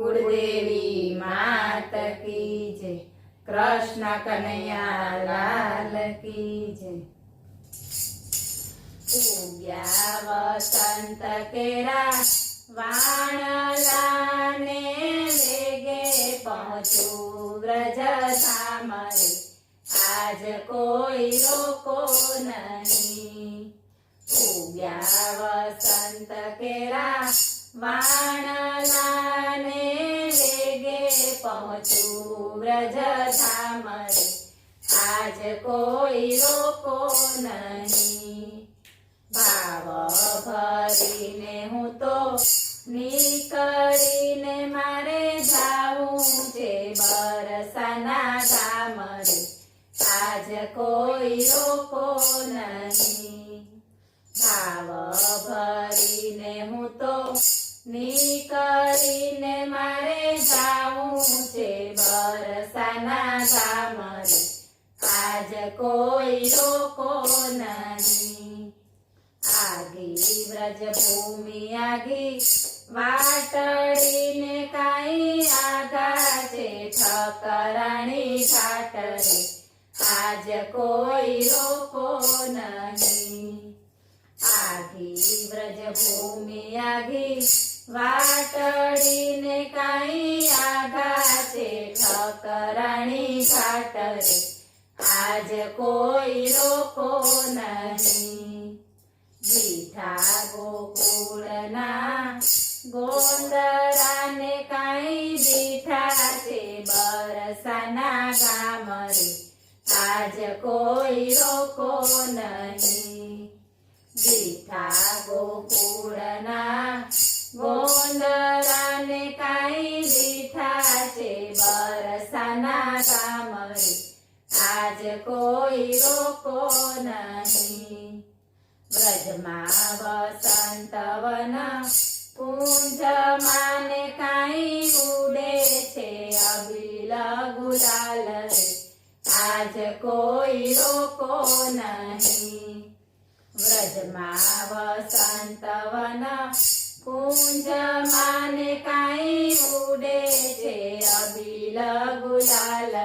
कुलदेवी मात की जय। कृष्ण कन्हैया लाल की जय। उग्या वसंत केरा वाणलाने वेगे पहुँचू व्रज धामरे आज कोई रोको नहीं। उग्या वसंत केरा वाणलाने वेगे पहुँचू व्रज धामरे आज कोई रोको नहीं। भाव भरीने हूँ तो નીકળીને મારે જાવું છે બરસાના ગામરે આજ કોઈ રોકો નહીં। ભાવ ભરીને હું તો નીકળીને મારે જાવું છે બરસાના ગામરે આજ કોઈ રોકો નહીં। આગી વ્રજ ભૂમિ આગી વાટડીને કાંઈ આગા છે ઠકરાણી ઘાટરે આજ કોઈ રોકો નહીં। આગી વ્રજ ભૂમિ આગી વાટડીને કાંઈ આગા છે ઠકરાણી ઘાટરે આજ કોઈ રોકો નહીં। દીઠા ગોકુળના ગોંદરાને કાંઈ દીઠા છે બરસાના ગામરે આજ કોઈ રોકો નહીં। દીઠા ગોકુળના ગોંદરાને કાંઈ દીઠા છે બરસાના ગામરે આજ કોઈ રોકો નહીં। વ્રજમાં વસંતવન કુંજમાને કાંઈ ઉડે છે અબીલ ગુલાલ રે આજ કોઈ રોકો નહીં। વ્રજમાં વસંતવન કુંજમાને કાંઈ ઉડે છે અબીલ ગુલાલ રે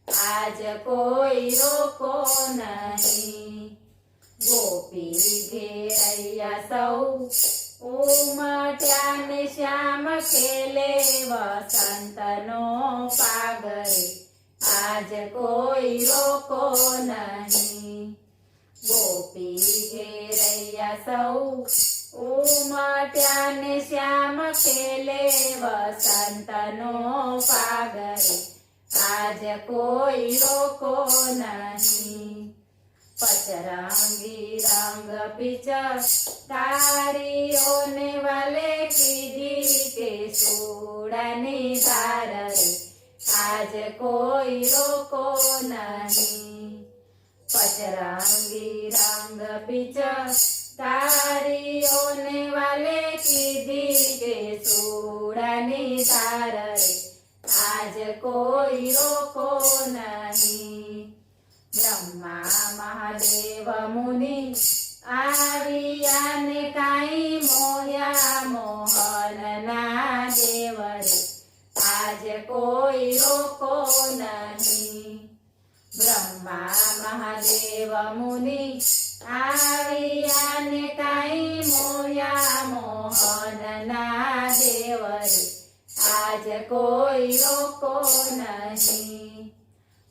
આજ કોઈ રોકો નહીં। ગોપી ઘેરૈયા સૌ ઉમટ્યાને શ્યામ ખેલે વસંતનો પાગરે આજ કોઈ રોકો નહીં। ગોપી ઘેરૈયા સૌ ઉમટ્યાને શ્યામ ખેલે વસંતનો પાગરે આજ કોઈ રોકો નહીં। પચરંગી રંગ પિચકારીઓને વાલે કીધી કે સોડાની ધાર રે આજ કોઈ રોકો નહીં। પચરંગી રંગ પિચકારીઓને વાલે કીધી કે સોડાની ધાર રે આજ કોઈ રોકો નહીં। બ્રહ્મા મહાદેવ મુનિ આવ્યાને કાંઈ મોહ્યા મોહનના દેવ રે આજ કોઈ રોકો નહીં। બ્રહ્મા મહાદેવ મુનિ આવ્યાને કાંઈ મોહ્યા મોહનના દેવ રે આજ કોઈ રોકો નહીં।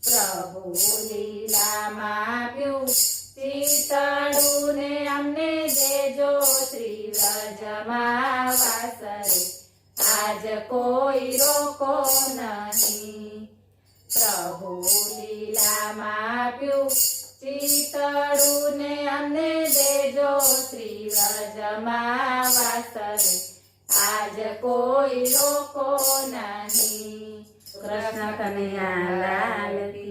પ્રભુ લીલામાં આપ્યું શીતળું ને અમને દેજો શ્રી વ્રજમાં વાસરે આજ કોઈ રોકો નહીં। પ્રભુ લીલામાં આપ્યું શીતળું ને અમને દેજો શ્રી વ્રજમાં વાસરે આજ કોઈ રોકો નહીં। કૃષ્ણ કનૈયા લાલ કી